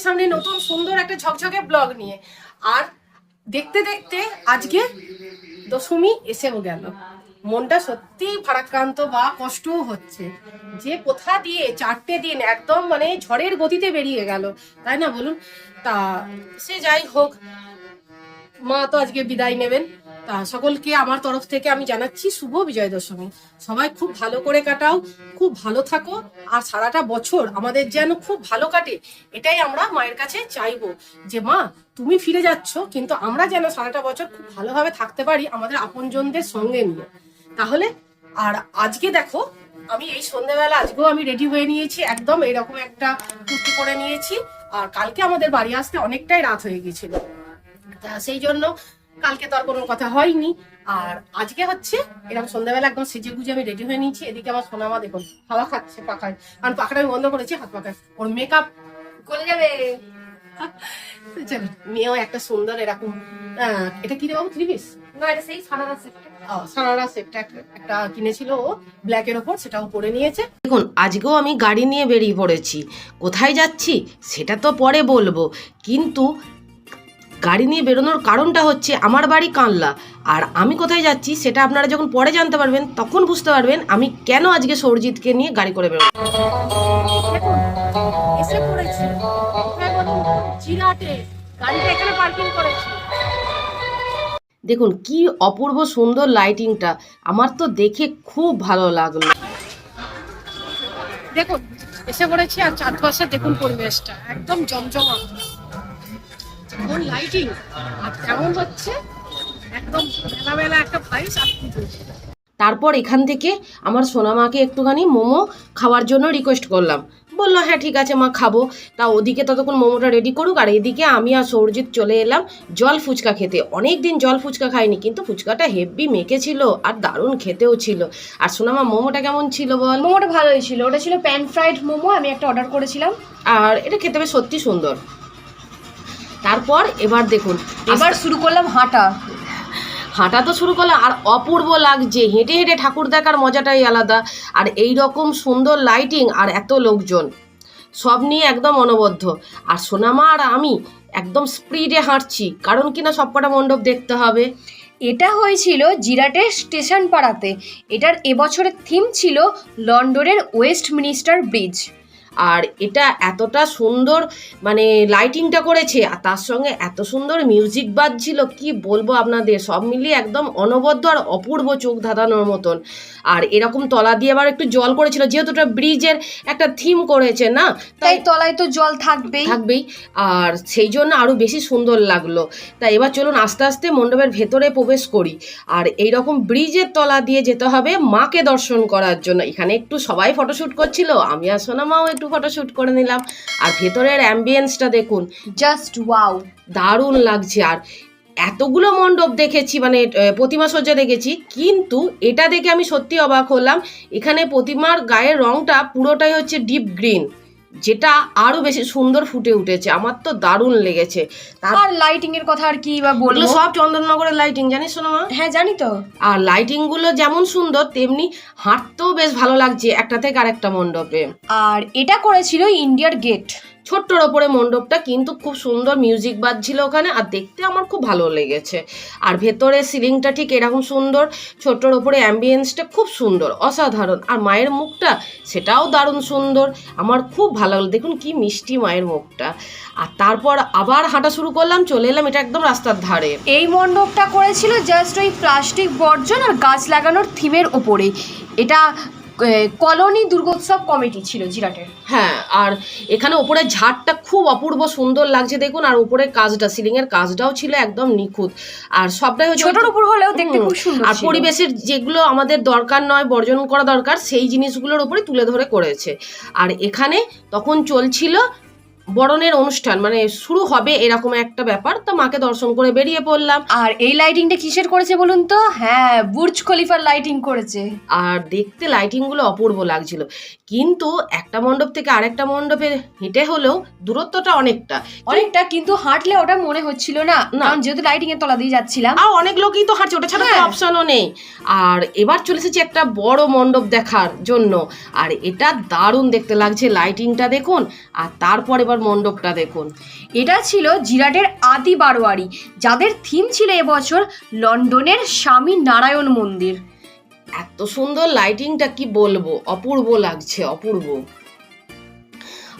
সামনে নতুন সুন্দর একটা ঝকঝকে ব্লগ নিয়ে। আর দেখতে দেখতে আজকে দশমী এসেও গেল। মনটা সত্যি ভারাক্রান্ত বা কষ্টও হচ্ছে যে কোথা দিয়ে 4টে দিন একদম মানে ঝড়ের গতিতে বেরিয়ে গেল, তাই না বলুন? তা সে যাই হোক, মা তো আজকে বিদায় নেবেন। তা সকলকে আমার তরফ থেকে আমি জানাচ্ছি শুভ বিজয় দশমী। সবাই খুব ভালো করে কাটাও, খুব ভালো থাকো, আর সারাটা বছর আমাদের যেন খুব ভালো কাটে, এটাই আমরা মায়ের কাছে চাইবো। যে মা তুমি ফিরে যাচ্ছ, কিন্তু আমরা যেন সারাটা বছর খুব ভালোভাবে থাকতে পারি আমাদের আপনজনদের সঙ্গে নিয়ে। তাহলে আর আজকে দেখো, আমি এই সন্ধ্যাবেলা আজকেও আমি রেডি হয়ে নিয়েছি, একদম এরকম একটা কুর্তি পরে নিয়েছি। আর কালকে আমাদের বাড়ি আসতে অনেকটাই রাত হয়ে গেছিল, তা সেই জন্য কালকে তো আর কোনো কথা হয়নি। আর আজকে হচ্ছে এরকম সন্ধ্যাবেলা একদম সেজে গুজে আমি রেডি হয়ে নিয়েছি। এদিকে আমার সোনামা দেখুন হাওয়া খাচ্ছে পাখায়, কারণ পাখাটা আমি বন্ধ করেছি, হাত পাখায় ওর মেকআপ করে যাবে। চলো, মেয়েও একটা সুন্দর এরকম এটা কি রে বাবু, 3 পিস? না, এটা সেই সারারা সেট। সারারা সেটটা একটা কিনেছিল ও ব্ল্যাকের ওপর, সেটাও পরে নিয়েছে। দেখুন আজকেও আমি গাড়ি নিয়ে বেরিয়ে পড়েছি। কোথায় যাচ্ছি সেটা তো পরে বলবো, কিন্তু গাড়ি নিয়ে বেরোনোর কারণটা হচ্ছে আমার বাড়ি কানলা, আর আমি কোথায় যাচ্ছি সেটা আপনারা যখন পরে জানতে পারবেন তখন বুঝতে পারবেন আমি কেন আজকে সৌরজিৎকে নিয়ে গাড়ি করে বেরোবো। এসে পড়েছি জিরাটে, গাড়িটা এখানে পার্কিং করেছি। দেখুন কি অপূর্ব সুন্দর লাইটিংটা, আমার তো দেখে খুব ভালো লাগলো। দেখুন এসে পড়েছি, আর চারপাশে দেখুন পরিবেশটা একদম জমজমা, কেমন লাইটিং আর কেমন হচ্ছে একদম মেলামেলা একটা ভাইস। তারপর এখান থেকে আমার সোনামাকে একটুখানি মোমো খাওয়ার জন্য রিকোয়েস্ট করলাম, বললো হ্যাঁ ঠিক আছে মা খাবো। তা ওদিকে ততক্ষণ মোমোটা রেডি করুক, আর এদিকে আমি আর সৌরজিৎ চলে এলাম জল ফুচকা খেতে। অনেক দিন জল ফুচকা খাইনি, কিন্তু ফুচকাটা হেভি মেখেছিল আর দারুণ খেতেও ছিল। আর সোনামা মোমোটা কেমন ছিল বল? মোমোটা ভালোই ছিল, ওটা ছিল প্যান ফ্রাইড মোমো, আমি একটা অর্ডার করেছিলাম, আর এটা খেতে বেশ সত্যি সুন্দর। তারপর এবার দেখুন, এবার শুরু করলাম হাঁটা তো শুরু করলাম, আর অপূর্ব লাগছে হেঁটে হেঁটে ঠাকুর দেখার মজাটাই আলাদা। আর এই রকম সুন্দর লাইটিং আর এত লোকজন সব নিয়ে একদম অনবদ্য। আর সোনামা আর আমি একদম স্পিডে হাঁটছি, কারণ কিনা সবকটা মণ্ডপ দেখতে হবে। এটা হয়েছিল জিরাটের স্টেশন পাড়াতে। এটার এবছরের থিম ছিল লন্ডনের ওয়েস্টমিনিস্টার ব্রিজ। আর এটা এতটা সুন্দর মানে লাইটিংটা করেছে, আর তার সঙ্গে এত সুন্দর মিউজিক বাজছিল, কি বলবো আপনাদের, সব মিলিয়ে একদম অনবদ্য আর অপূর্ব, চোখ ধাঁধানোর মতন। আর এরকম তলা দিয়ে আবার একটু জল করেছিল, যেহেতু এটা ব্রিজের একটা থিম করেছে না, তাই তলায় তো জল থাকবেই। আর সেই জন্য আরো বেশি সুন্দর লাগলো। তাই এবার চলুন আস্তে আস্তে মণ্ডপের ভেতরে প্রবেশ করি। আর এইরকম ব্রিজের তলা দিয়ে যেতে হবে মাকে দর্শন করার জন্য। এখানে একটু সবাই ফটোশ্যুট করছিল, আমি আর সোনামাও একটু ফটোশ্যুট করে নিলাম। আর ভেতরের অ্যাম্বিয়েন্সটা দেখুন, জাস্ট ওয়াও, দারুণ লাগছে। আর এতগুলো মণ্ডপ দেখেছি, মানে প্রতিমা সজ্জা দেখেছি, কিন্তু এটা দেখে আমি সত্যি অবাক হলাম। এখানে প্রতিমার গায়ের রংটা পুরোটাই হচ্ছে ডিপ গ্রিন, যেটা আরো বেশি সুন্দর ফুটে উঠেছে, আমার তো দারুণ লেগেছে। আর লাইটিং এর কথা আর কি বা বলবো, সব চন্দননগরের লাইটিং, জানিস না? হ্যাঁ জানি তো। আর লাইটিং গুলো যেমন সুন্দর, তেমনি হাঁটতেও বেশ ভালো লাগছে একটা থেকে আরেকটা মণ্ডপে। আর এটা করেছিল ইন্ডিয়ার গেট, ছোট্টর ওপরে মণ্ডপটা, কিন্তু খুব সুন্দর মিউজিক বাজছিল ওখানে, আর দেখতে আমার খুব ভালো লেগেছে। আর ভেতরে সিলিংটা ঠিক এরকম সুন্দর, ছোট্টর ওপরে অ্যাম্বিয়েন্সটা খুব সুন্দর, অসাধারণ। আর মায়ের মুখটা সেটাও দারুণ সুন্দর, আমার খুব ভালো লাগলো। দেখুন কি মিষ্টি মায়ের মুখটা। আর তারপর আবার হাঁটা শুরু করলাম, চলে এলাম এটা একদম রাস্তার ধারে। এই মণ্ডপটা করেছিল জাস্ট ওই প্লাস্টিক বর্জন আর গাছ লাগানোর থিমের ওপরে। এটা কলোনি দুর্গোৎসব কমিটি ছিল জিরাটের। হ্যাঁ, আর এখানে ওপরে ঝাড়টা খুব অপূর্ব সুন্দর লাগছে দেখুন। আর উপরে কাজটা, সিলিং এর কাজটাও ছিল একদম নিখুঁত। আর সবটাই হচ্ছে ছোটর উপর হলেও দেখতে খুব সুন্দর। আর পরিবেশের যেগুলো আমাদের দরকার নয়, বর্জন করা দরকার, সেই জিনিসগুলোর উপরে তুলে ধরে করেছে। আর এখানে তখন চলছিল বরণের অনুষ্ঠান, মানে শুরু হবে এরকম একটা ব্যাপার। তো মাকে দর্শন করে বেরিয়ে পড়লাম। আর এই লাইটিংটা কিসের করেছে বলুন তো? হ্যাঁ, বুর্জ খলিফার লাইটিং করেছে। আর দেখতে লাইটিং গুলো অপূর্ব লাগছিল, কিন্তু একটা মণ্ডপ থেকে আরেকটা মণ্ডপে হেঁটে হলেও দূরত্বটা অনেকটা, কিন্তু হাঁটলে ওটা মনে হচ্ছিল না, কারণ যেহেতু লাইটিং এর তলা দিয়ে যাচ্ছিলাম। আর অনেক লোকই তো হাঁটছে, ওটা ছাড়া তো অপশনও নেই। আর এবার চলে এসেছি একটা বড় মণ্ডপ দেখার জন্য, আর এটা দারুণ দেখতে লাগছে, লাইটিংটা দেখুন। আর তারপর এবার এবার মণ্ডপটা দেখুন। এটা ছিল জিরাটের আদি বারোয়ারি, যাদের থিম ছিল এবছর লন্ডনের স্বামী নারায়ণ মন্দির। এত সুন্দর লাইটিংটা কি বলবো, অপূর্ব লাগছে, অপূর্ব।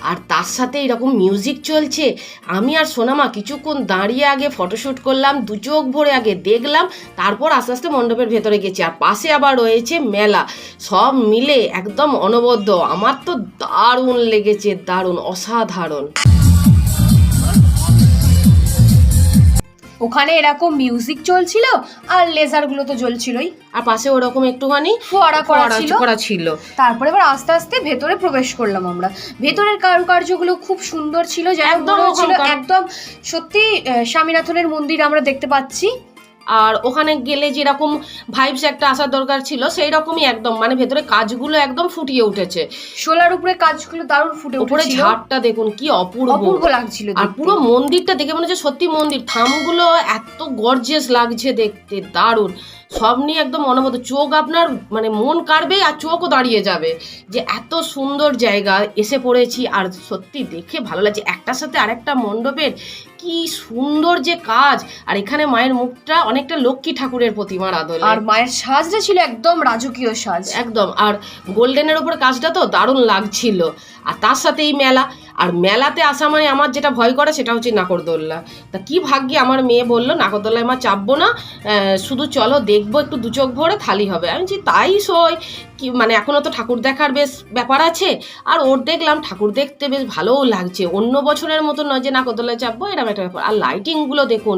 আর তার সাথে এরকম মিউজিক চলছে। আমি আর সোনামা কিছুক্ষণ দাঁড়িয়ে আগে ফটোশ্যুট করলাম, দু চোখ ভরে আগে দেখলাম, তারপর আস্তে আস্তে মণ্ডপের ভেতরে গেছি। আর পাশে আবার রয়েছে মেলা, সব মিলে একদম অনবদ্য। আমার তো দারুণ লেগেছে, দারুণ, অসাধারণ। ওখানে এরকম মিউজিক চলছিল আর লেজারগুলো তো জ্বলছিলই, আর পাশে ওরকম একটুখানি ফোয়ারা করা ছিল। তারপরে এবার আস্তে আস্তে ভেতরে প্রবেশ করলাম আমরা। ভেতরের কারুকার্যগুলো খুব সুন্দর ছিল, একদম ছিল একদম সত্যি স্বামীনাথনের মন্দির আমরা দেখতে পাচ্ছি। আর ওখানে গেলে যেরকম ভাইবস একটা আসার দরকার ছিল সেই রকমই একদম, মানে ভেতরে কাজগুলো একদম ফুটিয়ে উঠেছে। শোলার উপরে কাজগুলো দারুণ ফুটে উঠেছিল। উপরে ঝাড়টা দেখুন কি অপূর্ব লাগছিল, আর পুরো মন্দিরটা দেখে মনে হচ্ছে সত্যি মন্দির। থামগুলো এত গর্জিয়াস লাগছে দেখতে, দারুণ। সব নিয়ে একদম অনবদ্য, চোখ আপনার মানে মন কাড়বে আর চোখও দাঁড়িয়ে যাবে যে এত সুন্দর জায়গা এসে পড়েছি। আর সত্যি দেখে ভালো লাগছে, একটার সাথে আরেকটা মণ্ডপের কি সুন্দর যে কাজ। আর এখানে মায়ের মুখটা অনেকটা লক্ষ্মী ঠাকুরের প্রতিমার আদলে, আর মায়ের সাজটা ছিল একদম রাজকীয় সাজ একদম। আর গোল্ডেনের উপর কাজটা তো দারুণ লাগছিল। আর তার সাথে এই মেলা, আর মেলাতে আসা মানে আমার যেটা ভয় করে সেটা হচ্ছে নাগরদোল্লা। তা কি ভাগ্যে আমার মেয়ে বললো নাগরদোল্লায় আমার চাপবো না, শুধু চলো দেখবো একটু দু চোখ ভরে থালি হবে। আমি বলছি তাই সই কি, মানে এখনও তো ঠাকুর দেখার বেশ ব্যাপার আছে। আর ওর দেখলাম ঠাকুর দেখতে বেশ ভালোও লাগছে, অন্য বছরের মতো নয় যে নাগরদোল্লায় চাপবো, এরকম একটা ব্যাপার। আর লাইটিংগুলো দেখুন,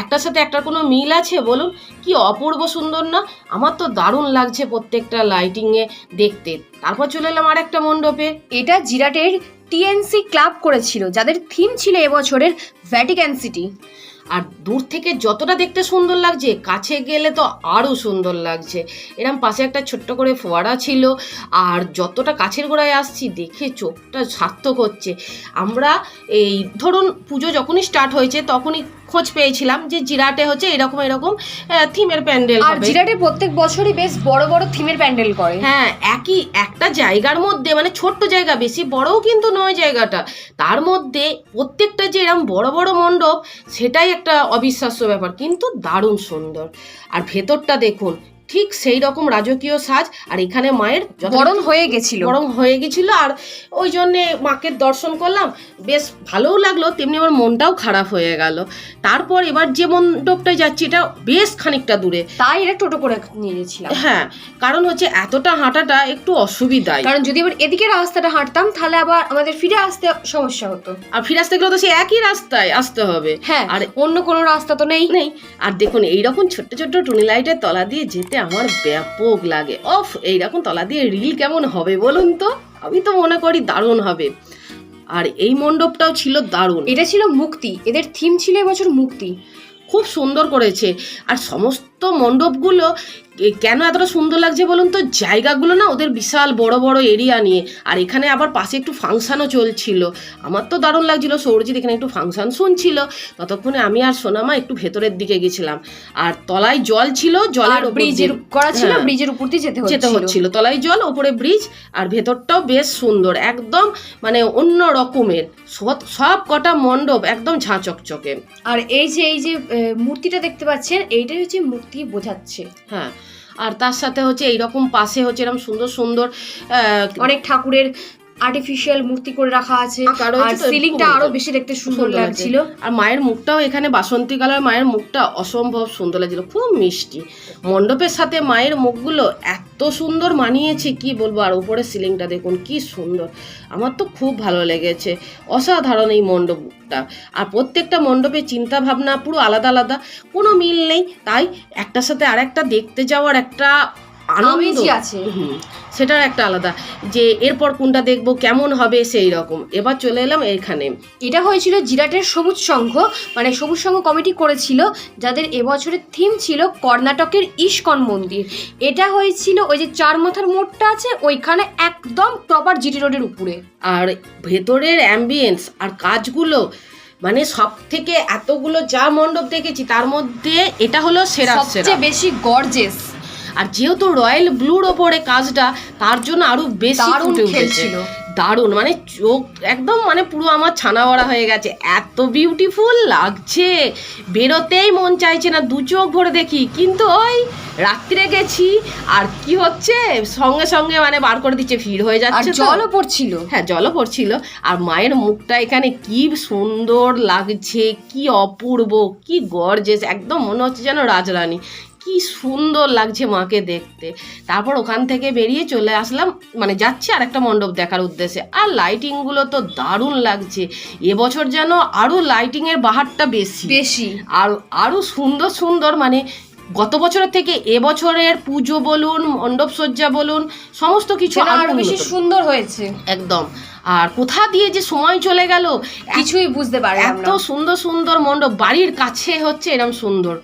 একটার সাথে একটার কোনো মিল আছে বলুন, কি অপূর্ব সুন্দর না? আমার তো দারুণ লাগছে প্রত্যেকটা লাইটিংয়ে দেখতে। তারপর চলে এলাম আর একটা মণ্ডপে। এটা জিরাটের টিএনসি ক্লাব করেছিল, যাদের থিম ছিল এবছরের ভ্যাটিকান সিটি। আর দূর থেকে যতটা দেখতে সুন্দর লাগছে, কাছে গেলে তো আরও সুন্দর লাগছে। এরম পাশে একটা ছোট্ট করে ফোয়ারা ছিল। আর যতটা কাছের গোড়ায় আসছি দেখে চোখটা সার্থক হচ্ছে। আমরা এই ধরুন পুজো যখনই স্টার্ট হয়েছে তখনই খোঁজ পেয়েছিলাম যে জিরাটে হচ্ছে এরকম থিমের প্যান্ডেল আর জিরাটে প্রত্যেক বছরই বেশ বড় বড় থিমের প্যান্ডেল করে। হ্যাঁ, একই একটা জায়গার মধ্যে, মানে ছোট্ট জায়গা, বেশি বড়ও কিন্তু নয় জায়গাটা, তার মধ্যে প্রত্যেকটা যে এরকম বড় বড় মণ্ডপ, সেটাই একটা অবিশ্বাস্য ব্যাপার, কিন্তু দারুণ সুন্দর। আর ভেতরটা দেখুন, ঠিক সেই রকম রাজকীয় সাজ। আর এখানে মায়ের বরণ হয়ে গেছিল, আর ওই জন্যে মাকে দর্শন করলাম, বেশ ভালোও লাগলো, তেমনি আমার মনটাও খারাপ হয়ে গেল। তারপর এবার যে মণ্ডপটায় যাচ্ছি এটা বেশ খানিকটা দূরে, তাই এটা টোটো করে নিয়ে গেছিলাম। হ্যাঁ, কারণ হচ্ছে এতটা হাঁটাটা একটু অসুবিধায়, কারণ যদি এবার এদিকে রাস্তাটা হাঁটতাম তাহলে আবার আমাদের ফিরে আসতে সমস্যা হতো, আর ফিরে আসতে গেলে তো সেই একই রাস্তায় আসতে হবে। হ্যাঁ, আর অন্য কোনো রাস্তা তো নেই। আর দেখুন এইরকম ছোট্ট ছোট্ট টুনি লাইটের তলা দিয়ে যেতে আমার ব্যাপক লাগে। এইরকম তলা দিয়ে রিল কেমন হবে বলুন তো? আমি তো মনে করি দারুণ হবে। আর এই মণ্ডপটাও ছিল দারুণ, এটা ছিল মুক্তি, এদের থিম ছিল এবছর মুক্তি। খুব সুন্দর করেছে। আর সমস্ত মণ্ডপগুলো কেন এতটা সুন্দর লাগছে বলুন তো? জায়গাগুলো না ওদের বিশাল বড় বড় এরিয়া নিয়ে, আর এখানে আবার পাশে একটু ফাংশানও চলছিল। আমার তো দারুণ লাগছিল। সৌরজিৎ এখানে একটু ফাংশান শুনছিল, ততক্ষণে আমি আর সোনামা একটু ভেতরের দিকে গেছিলাম। আর তলায় জল ছিল, জলের ব্রিজের করা ছিল, ব্রিজের উপর দিয়ে যেতে হচ্ছিল। তলায় জল, ওপরে ব্রিজ। আর ভেতরটাও বেশ সুন্দর, একদম মানে অন্য রকমের। সব কটা মণ্ডপ একদম ঝাঁ চকচকে। আর এই যে মূর্তিটা দেখতে পাচ্ছেন, এইটাই হচ্ছে মূর্তি বোঝাচ্ছে। হ্যাঁ, আর তার সাথে হচ্ছে এইরকম পাশে হচ্ছে এরকম সুন্দর সুন্দর অনেক ঠাকুরের আর্টিফিশিয়াল মূর্তি করে রাখা আছে। আর সিলিংটা আরো বেশি দেখতে সুন্দর লাগছিল। আর মায়ের মুখটাও এখানে বাসন্তী কালার, মায়ের মুখটা অসম্ভব সুন্দর লাগছিল, খুব মিষ্টি। মণ্ডপের সাথে মায়ের মুখগুলো এত সুন্দর মানিয়েছে কি বলবো। আর উপরে সিলিংটা দেখুন কি সুন্দর, আমার তো খুব ভালো লেগেছে, অসাধারণ এই মণ্ডপটা। আর প্রত্যেকটা মণ্ডপের চিন্তা ভাবনা পুরো আলাদা আলাদা, কোনো মিল নেই। তাই একটার সাথে আরেকটা দেখতে যাওয়ার একটা আনন্দ আছে, সেটার একটা আলাদা, যে এরপর কোনটা দেখবো কেমন হবে সেই রকম। এবার চলে এলাম এখানে। এটা হয়েছিল জিরাটের সবুজ সংঘ, মানে সবুজ সংঘ কমিটি করেছিল, যাদের এবছরের থিম ছিল কর্ণাটকের ইস্কন মন্দির। এটা হয়েছিল ওই যে চার মাথার মোড়টা আছে ওইখানে, একদম প্রপার জিটি রোডের উপরে। আর ভেতরের অ্যাম্বিয়েন্স আর কাজগুলো, মানে সব থেকে এতগুলো যা মণ্ডপ দেখেছি তার মধ্যে এটা হলো সেরা, সবচেয়ে বেশি গর্জিয়াস। আর যেহেতু রয়্যাল ব্লুর ওপরে কাজটা, তার জন্য আরো বেশি দারুণ খেলছিল। দারুণ, মানে চোখ একদম মানে পুরো আমার ছানা ভরা হয়ে গেছে, এত বিউটিফুল লাগছে, বেরোতেই মন চাইছে না, দু চোখ ভরে দেখি। কিন্তু ওই রাত্রে গেছি আর কি হচ্ছে, সঙ্গে সঙ্গে মানে বার করে দিচ্ছে, ভিড় হয়ে আর যাচ্ছে, জলও পড়ছিল। হ্যাঁ জলও পড়ছিল। আর মায়ের মুখটা এখানে কি সুন্দর লাগছে, কি অপূর্ব, কি গর্জেস, একদম মনে হচ্ছে যেন রাজরানী, কি সুন্দর লাগছে মাকে দেখতে। তারপর ওখান থেকে বেরিয়ে চলে আসলাম, মানে যাচ্ছি আর একটা মণ্ডপ দেখার উদ্দেশ্যে। আর লাইটিংগুলো তো দারুণ লাগছে, এবছর যেন আরও লাইটিংয়ের বাহারটা বেশি বেশি আর আরও সুন্দর সুন্দর, মানে গত বছরের থেকে এবছরের পুজো বলুন, মণ্ডপ সজ্জা বলুন, সমস্ত কিছু আরো বেশি উন্নত। সুন্দর হয়েছে একদম। আর কোথা দিয়ে যে সময় চলে গেল কিছুই বুঝতে পারি এত সুন্দর সুন্দর মণ্ডপ, বাড়ির কাছে হচ্ছে এরকম সুন্দর।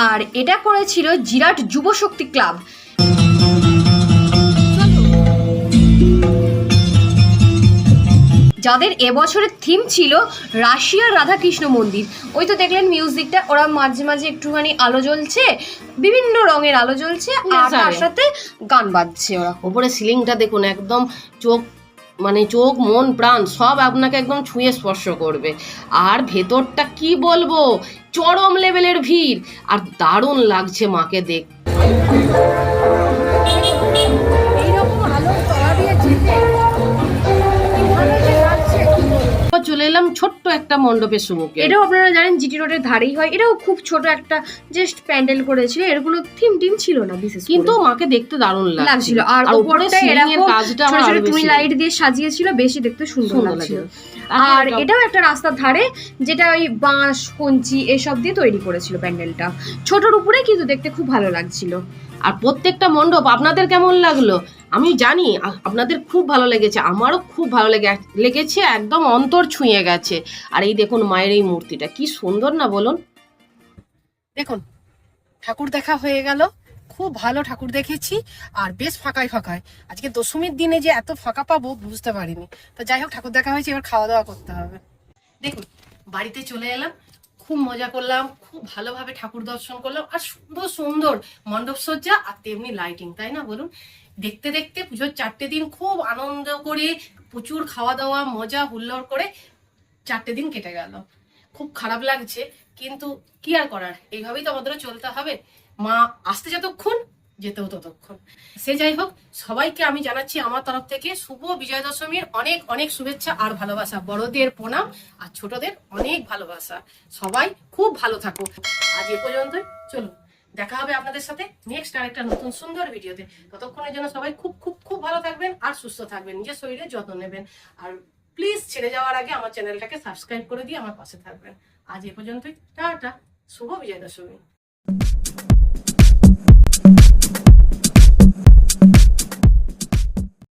আর এটা করেছিল জিরাট যুব শক্তি ক্লাব। যাদের এবছরের থিম ছিল রাশিয়ার রাধাকৃষ্ণ মন্দির। ওই তো দেখলেন মিউজিকটা, ওরা মাঝে মাঝে একটুখানি আলো জ্বলছে, বিভিন্ন রঙের আলো জ্বলছে, আর তার সাথে গান বাজছে। ওরা ওপরে সিলিংটা দেখুন, একদম চোখ, মানে চোখ মন প্রাণ সব আপনাকে একদম ছুঁয়ে স্পর্শ করবে। আর ভেতরটা কি বলবো, চরম লেভেলের ভিড়, আর দারুণ লাগছে মাকে দেখতে। চলে এলাম ছোট্ট একটা মণ্ডপের সম্মুখে। এটাও আপনারা জানেন জিটি রোডের ধারেই হয়। এটাও খুব ছোট একটা জাস্ট প্যান্ডেল করেছিল, এর কোনো থিম টিম ছিল না বিশেষ করে, কিন্তু মাকে দেখতে দারুণ লাগছিল। আর উপরে সিলিং এর কাজটা ছোট ছোট আরো টুনি বেশি লাইট দিয়ে সাজিয়েছিল, বেশি দেখতে সুন্দর লাগছিল। আর আর এটাও একটা রাস্তার ধারে, যেটা ওই বাঁশ কঞ্চি এসব দিয়ে তৈরি করেছিল প্যান্ডেলটা, ছোটর উপরে, কিন্তু দেখতে খুব ভালো লাগছিল। আর প্রত্যেকটা মণ্ডপ আপনাদের কেমন লাগলো আমি জানি, আপনাদের খুব ভালো লেগেছে, আমারও খুব ভালো লেগেছে, একদম অন্তর ছুঁয়ে গেছে। আর এই দেখুন মায়ের এই মূর্তিটা কি সুন্দর না বলুন। দেখুন ঠাকুর দেখা হয়ে গেল, খুব ভালো ঠাকুর দেখেছি, আর বেশ ফাঁকায় ফাঁকায়। আজকে দশমীর দিনে যে এত ফাঁকা পাবো বুঝতে পারিনি। তো যাই হোক, ঠাকুর দেখা হয়েছে, এবার খাওয়া দাওয়া করতে হবে। দেখুন বাড়িতে চলে এলাম, খুব মজা করলাম, খুব ভালোভাবে ঠাকুর দর্শন করলাম, আর সুন্দর সুন্দর মণ্ডপ সজ্জা, আর তেমনি লাইটিং, তাই না বলুন। দেখতে দেখতে পুজোর 4টে দিন খুব আনন্দ করে, প্রচুর খাওয়া দাওয়া, মজা হুল্লোড় করে 4টে দিন কেটে গেল। খুব খারাপ লাগছে, কিন্তু কি আর করার, এইভাবেই তো আমাদেরও চলতে হবে। মা আসতে যতক্ষণ, যেতেও ততক্ষণ। সে যাই হোক, সবাইকে আমি জানাচ্ছি আমার তরফ থেকে শুভ বিজয়া দশমীর অনেক অনেক শুভেচ্ছা আর ভালোবাসা। বড়দের প্রণাম আর ছোটদের অনেক ভালোবাসা। সবাই খুব ভালো থাকো। আজ এ পর্যন্তই, চলুন দেখা হবে আপনাদের সাথে নেক্সট আরেকটা নতুন সুন্দর ভিডিওতে। ততক্ষণের জন্য সবাই খুব খুব খুব ভালো থাকবেন আর সুস্থ থাকবেন, নিজের শরীরের যত্ন নেবেন। আর প্লিজ ছেড়ে যাওয়ার আগে আমার চ্যানেলটাকে সাবস্ক্রাইব করে দিয়ে আমার পাশে থাকবেন। আজ এ পর্যন্তই, টাটা, শুভ বিজয়া দশমী।